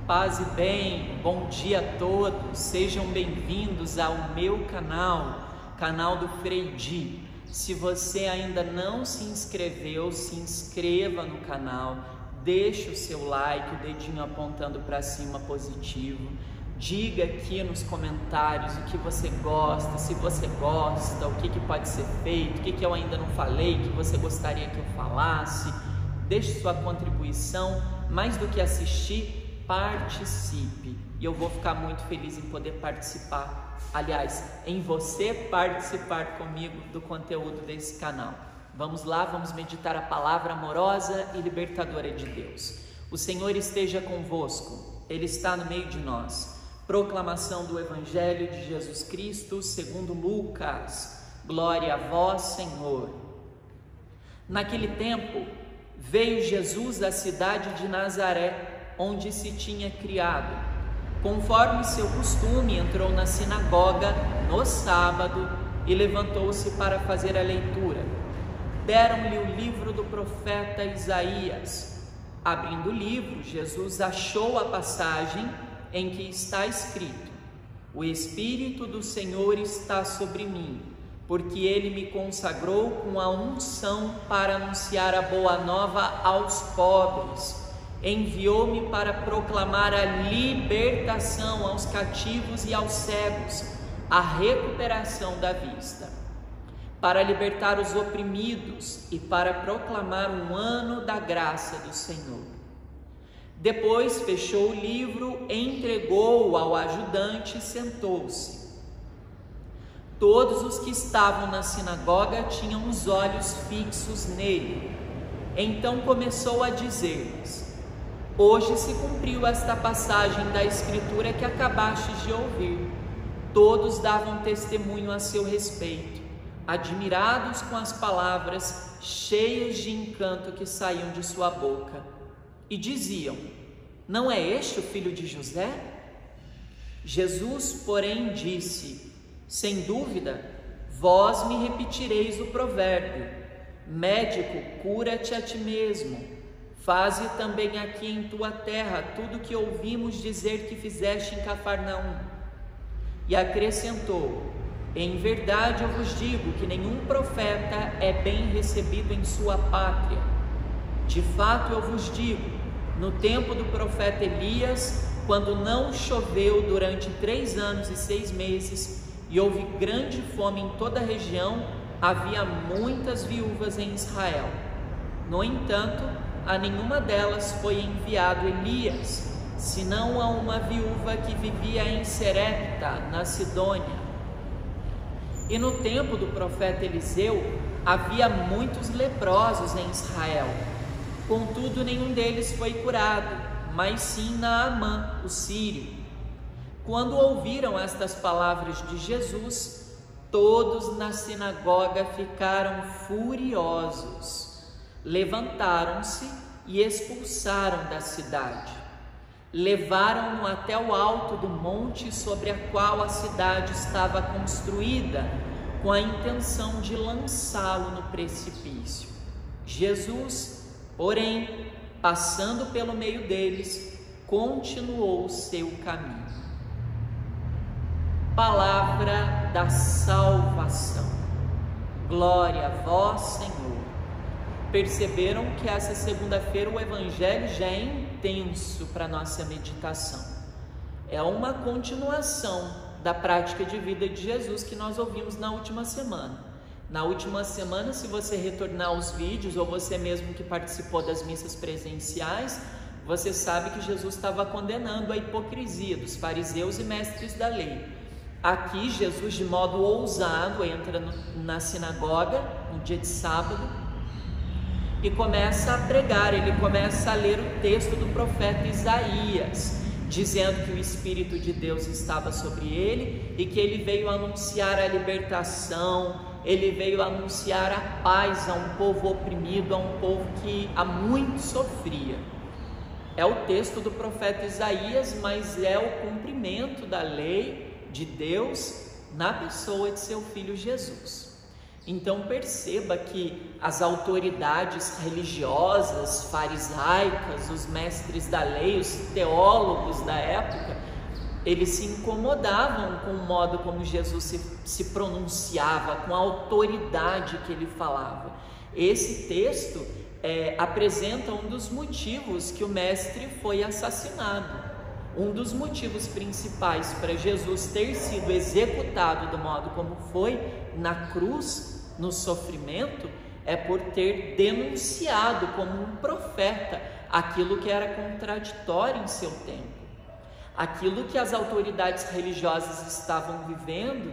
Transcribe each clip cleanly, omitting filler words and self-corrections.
Paz e bem, bom dia a todos, sejam bem-vindos ao meu canal do Frei Di. Se você ainda não se inscreveu, se inscreva no canal, deixe o seu like, o dedinho apontando para cima positivo. Diga aqui nos comentários o que você gosta, se você gosta, o que pode ser feito, o que eu ainda não falei, que você gostaria que eu falasse. Deixe sua contribuição, mais do que assistir, participe, e eu vou ficar muito feliz em poder participar, aliás, em você participar comigo do conteúdo desse canal. Vamos lá, vamos meditar a palavra amorosa e libertadora de Deus. O Senhor esteja convosco, Ele está no meio de nós. Proclamação do Evangelho de Jesus Cristo segundo Lucas. Glória a vós, Senhor. Naquele tempo, veio Jesus à cidade de Nazaré, onde se tinha criado. Conforme seu costume, entrou na sinagoga no sábado e levantou-se para fazer a leitura. Deram-lhe o livro do profeta Isaías. Abrindo o livro, Jesus achou a passagem em que está escrito: O Espírito do Senhor está sobre mim, porque Ele me consagrou com a unção para anunciar a boa nova aos pobres. Enviou-me para proclamar a libertação aos cativos e aos cegos, a recuperação da vista, para libertar os oprimidos e para proclamar um ano da graça do Senhor. Depois fechou o livro, entregou-o ao ajudante e sentou-se. Todos os que estavam na sinagoga tinham os olhos fixos nele. Então começou a dizer-lhes: Hoje se cumpriu esta passagem da Escritura que acabastes de ouvir. Todos davam testemunho a seu respeito, admirados com as palavras cheias de encanto que saíam de sua boca. E diziam: Não é este o filho de José? Jesus, porém, disse: Sem dúvida, vós me repetireis o provérbio: Médico, cura-te a ti mesmo. Faze também aqui em tua terra tudo o que ouvimos dizer que fizeste em Cafarnaum. E acrescentou: Em verdade eu vos digo que nenhum profeta é bem recebido em sua pátria. De fato eu vos digo, no tempo do profeta Elias, quando não choveu durante 3 anos e 6 meses, e houve grande fome em toda a região, havia muitas viúvas em Israel. No entanto, a nenhuma delas foi enviado Elias, senão a uma viúva que vivia em Serepta, na Sidônia. E no tempo do profeta Eliseu, havia muitos leprosos em Israel. Contudo, nenhum deles foi curado, mas sim Naamã, o sírio. Quando ouviram estas palavras de Jesus, todos na sinagoga ficaram furiosos. Levantaram-se e expulsaram da cidade. Levaram-no até o alto do monte sobre a qual a cidade estava construída, com a intenção de lançá-lo no precipício. Jesus, porém, passando pelo meio deles, continuou o seu caminho. Palavra da salvação. Glória a vós, Senhor. Perceberam que essa segunda-feira o Evangelho já é intenso para a nossa meditação. É uma continuação da prática de vida de Jesus que nós ouvimos na última semana. Na última semana, se você retornar aos vídeos, ou você mesmo que participou das missas presenciais, você sabe que Jesus estava condenando a hipocrisia dos fariseus e mestres da lei. Aqui, Jesus, de modo ousado, entra na sinagoga, no dia de sábado, e começa a pregar. Ele começa a ler o texto do profeta Isaías, dizendo que o Espírito de Deus estava sobre ele e que ele veio anunciar a libertação, ele veio anunciar a paz a um povo oprimido, a um povo que há muito sofria. É o texto do profeta Isaías, mas é o cumprimento da lei de Deus na pessoa de seu Filho Jesus. Então perceba que as autoridades religiosas, farisaicas, os mestres da lei, os teólogos da época, eles se incomodavam com o modo como Jesus se pronunciava, com a autoridade que ele falava. Esse texto apresenta um dos motivos que o mestre foi assassinado. Um dos motivos principais para Jesus ter sido executado do modo como foi, na cruz, no sofrimento, é por ter denunciado como um profeta aquilo que era contraditório em seu tempo. Aquilo que as autoridades religiosas estavam vivendo,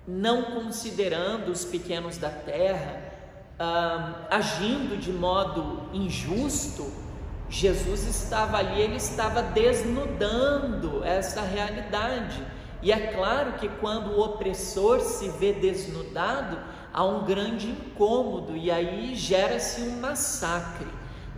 não considerando os pequenos da terra, agindo de modo injusto, Jesus estava ali, ele estava desnudando essa realidade. E é claro que quando o opressor se vê desnudado, há um grande incômodo, e aí gera-se um massacre.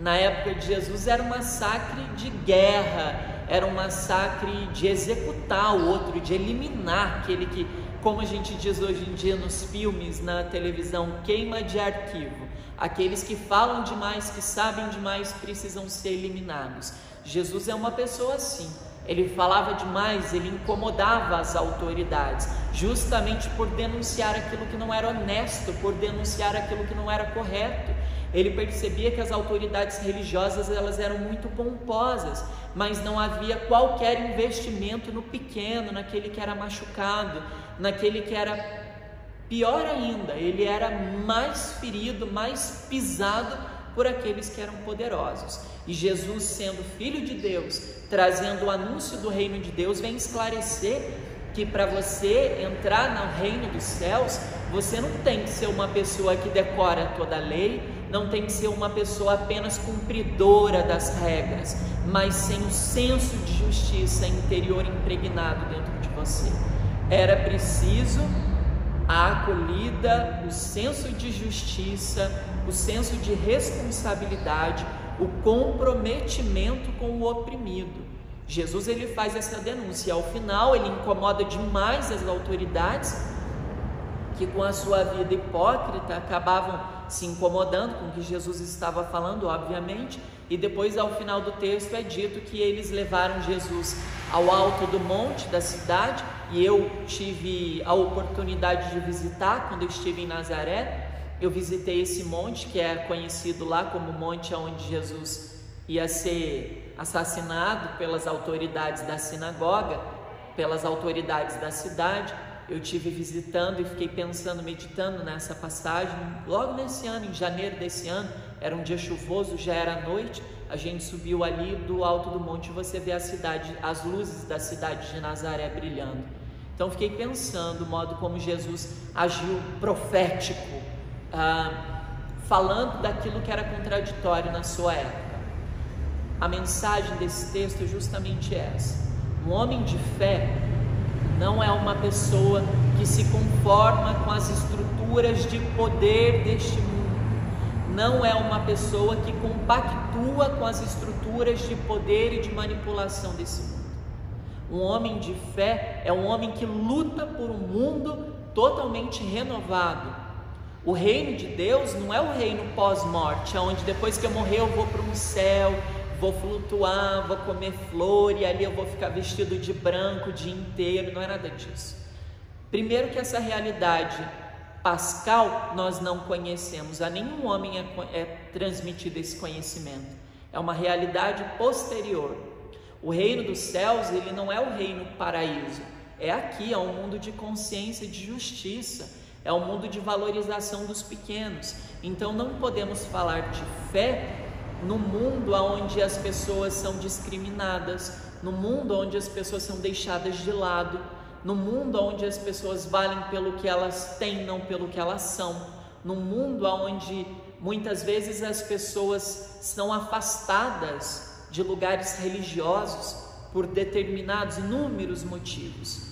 Na época de Jesus era um massacre de guerra, era um massacre de executar o outro, de eliminar aquele que, como a gente diz hoje em dia nos filmes, na televisão, queima de arquivo. Aqueles que falam demais, que sabem demais, precisam ser eliminados. Jesus é uma pessoa assim. Ele falava demais, ele incomodava as autoridades, justamente por denunciar aquilo que não era honesto, por denunciar aquilo que não era correto. Ele percebia que as autoridades religiosas, elas eram muito pomposas, mas não havia qualquer investimento no pequeno, naquele que era machucado, naquele que era pior ainda, ele era mais ferido, mais pisado por aqueles que eram poderosos. E Jesus, sendo Filho de Deus, trazendo o anúncio do reino de Deus, vem esclarecer que para você entrar no reino dos céus, você não tem que ser uma pessoa que decora toda a lei, não tem que ser uma pessoa apenas cumpridora das regras, mas sem o senso de justiça interior impregnado dentro de você. Era preciso a acolhida, o senso de justiça, o senso de responsabilidade, o comprometimento com o oprimido. Jesus, ele faz essa denúncia e ao final ele incomoda demais as autoridades que com a sua vida hipócrita acabavam se incomodando com o que Jesus estava falando, obviamente, e depois ao final do texto é dito que eles levaram Jesus ao alto do monte da cidade, e eu tive a oportunidade de visitar quando eu estive em Nazaré. Eu visitei esse monte que é conhecido lá como o monte onde Jesus ia ser assassinado pelas autoridades da sinagoga, pelas autoridades da cidade. Eu estive visitando e fiquei pensando, meditando nessa passagem. Logo nesse ano, em janeiro desse ano, era um dia chuvoso, já era noite, a gente subiu ali do alto do monte e você vê a cidade, as luzes da cidade de Nazaré brilhando. Então fiquei pensando o modo como Jesus agiu profético, falando daquilo que era contraditório na sua época. A mensagem desse texto é justamente essa: um homem de fé não é uma pessoa que se conforma com as estruturas de poder deste mundo, não é uma pessoa que compactua com as estruturas de poder e de manipulação desse mundo. Um homem de fé é um homem que luta por um mundo totalmente renovado. O reino de Deus não é o reino pós-morte, onde depois que eu morrer eu vou para um céu, vou flutuar, vou comer flor e ali eu vou ficar vestido de branco o dia inteiro. Não é nada disso. Primeiro que essa realidade pascal nós não conhecemos, a nenhum homem é transmitido esse conhecimento, é uma realidade posterior. O reino dos céus, ele não é o reino paraíso, é aqui, é um mundo de consciência e de justiça, é um mundo de valorização dos pequenos. Então não podemos falar de fé no mundo onde as pessoas são discriminadas, no mundo onde as pessoas são deixadas de lado, no mundo onde as pessoas valem pelo que elas têm, não pelo que elas são, no mundo onde muitas vezes as pessoas são afastadas de lugares religiosos por determinados inúmeros motivos.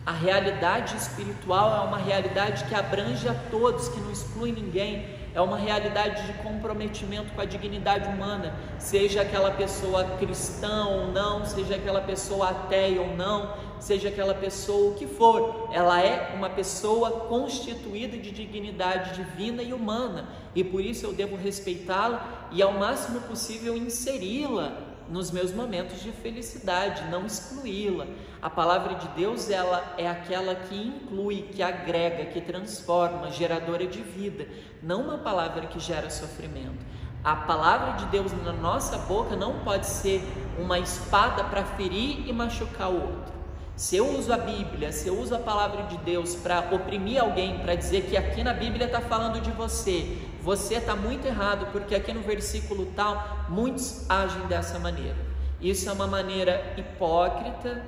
A realidade espiritual é uma realidade que abrange a todos, que não exclui ninguém. é uma realidade de comprometimento com a dignidade humana, seja aquela pessoa cristã ou não, seja aquela pessoa ateia ou não, seja aquela pessoa o que for, ela é uma pessoa constituída de dignidade divina e humana, e por isso eu devo respeitá-la e ao máximo possível inseri-la nos meus momentos de felicidade, não excluí-la. A palavra de Deus, ela é aquela que inclui, que agrega, que transforma, geradora de vida, não uma palavra que gera sofrimento. A palavra de Deus na nossa boca não pode ser uma espada para ferir e machucar o outro. Se eu uso a Bíblia, se eu uso a palavra de Deus para oprimir alguém, para dizer que aqui na Bíblia está falando de você está muito errado, porque aqui no versículo tal, muitos agem dessa maneira. Isso é uma maneira hipócrita,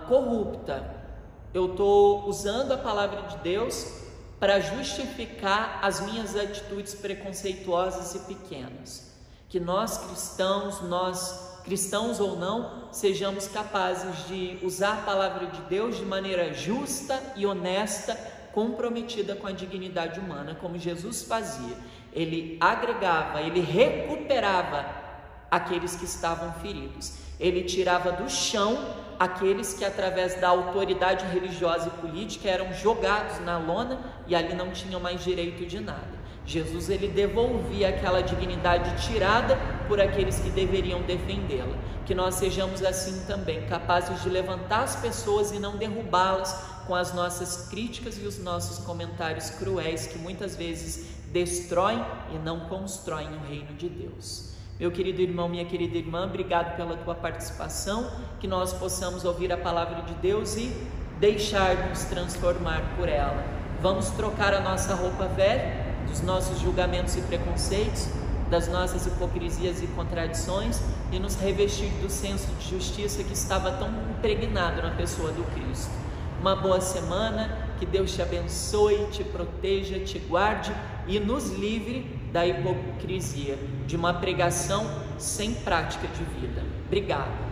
corrupta. Eu estou usando a palavra de Deus para justificar as minhas atitudes preconceituosas e pequenas. Que nós cristãos ou não, sejamos capazes de usar a palavra de Deus de maneira justa e honesta, comprometida com a dignidade humana, como Jesus fazia. Ele agregava, ele recuperava aqueles que estavam feridos. Ele tirava do chão aqueles que, através da autoridade religiosa e política, eram jogados na lona e ali não tinham mais direito de nada. Jesus, ele devolvia aquela dignidade tirada por aqueles que deveriam defendê-la. Que nós sejamos assim também, capazes de levantar as pessoas e não derrubá-las com as nossas críticas e os nossos comentários cruéis, que muitas vezes destroem e não constroem o reino de Deus. Meu querido irmão, minha querida irmã, obrigado pela tua participação, que nós possamos ouvir a palavra de Deus e deixar-nos transformar por ela. Vamos trocar a nossa roupa velha, dos nossos julgamentos e preconceitos, das nossas hipocrisias e contradições, e nos revestir do senso de justiça que estava tão impregnado na pessoa do Cristo. Uma boa semana, que Deus te abençoe, te proteja, te guarde e nos livre da hipocrisia, de uma pregação sem prática de vida. Obrigado.